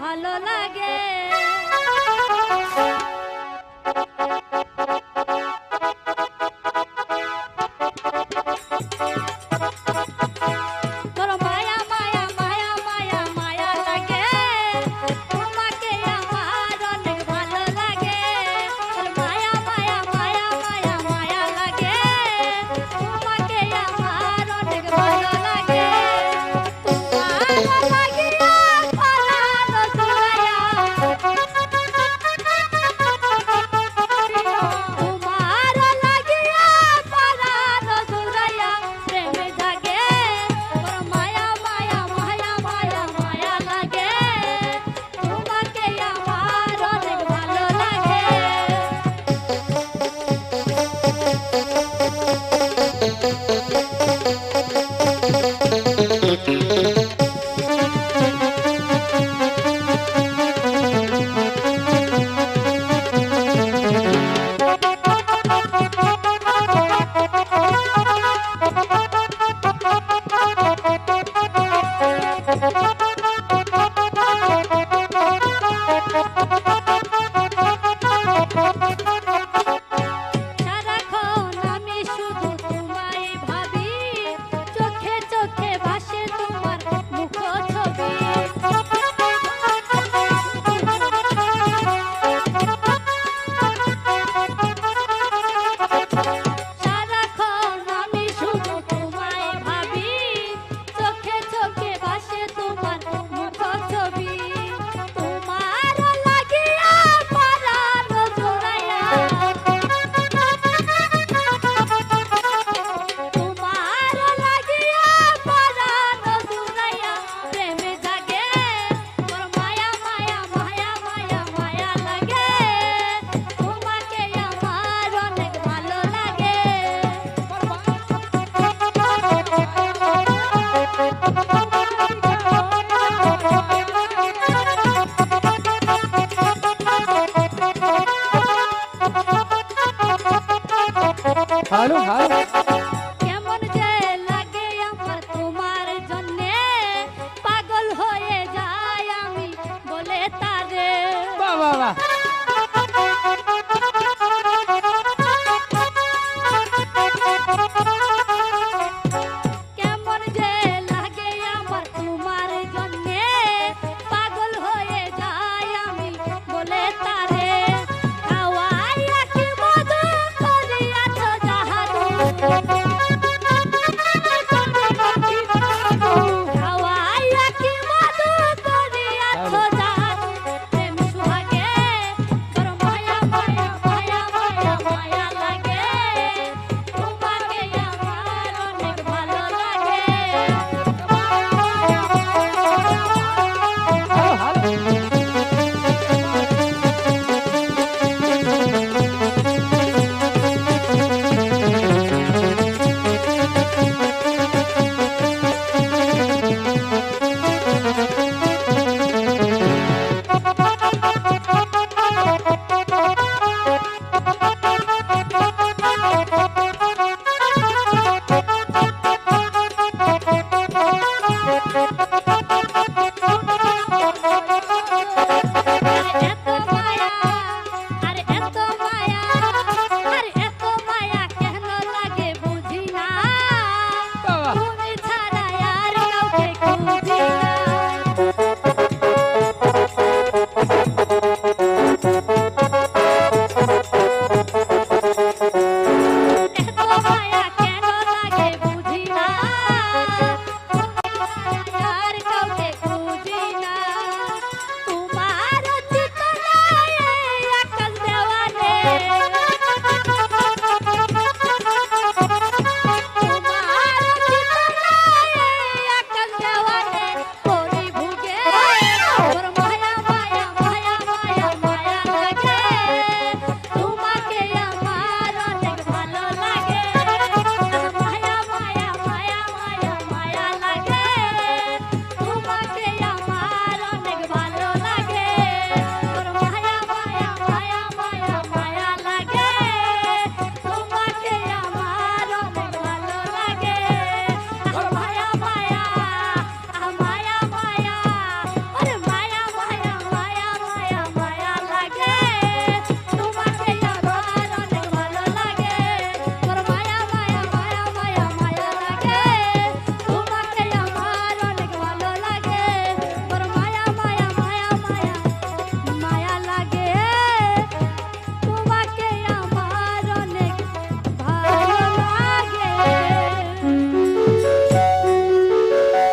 ভালো লাগে। তোর মায়া মায়া মায়া মায়া মায়া লাগে, তোমাকে আমার অনেক ভালো লাগে। তোর মায়া মায়া মায়া মায়া মায়া লাগে, তোমাকে আমার অনেক ভালো লাগে। তোমার লাগিয়া পরাণ জুড়াইয়া, তোমার লাগিয়া পরাণ জুড়াইয়া প্রেমে জাগে। তোর মায়া মায়া মায়া মায়া মায়া লাগে, তোমাকে আমার অনেক ভালো লাগে। সারাক্ষণ আমি শুধু তোমায় ভাবি, চোখে চোখে ভাসে তোমার মুখ ছবি। সারাক্ষণ আমি শুধু তোমায় ভাবি, চোখে চোখে ভাসে তোমার মুখ ছবি। তোমার লাগিয়া পরাণ জোড়াইয়া, তোমার লাগিয়া পরাণ জুড়াইয়া প্রেমে জাগে। তোর মায়া মায়া মায়া মায়া মায়া লাগে, তোমাকে আমার অনেক ভালো লাগে। ভালো ভালো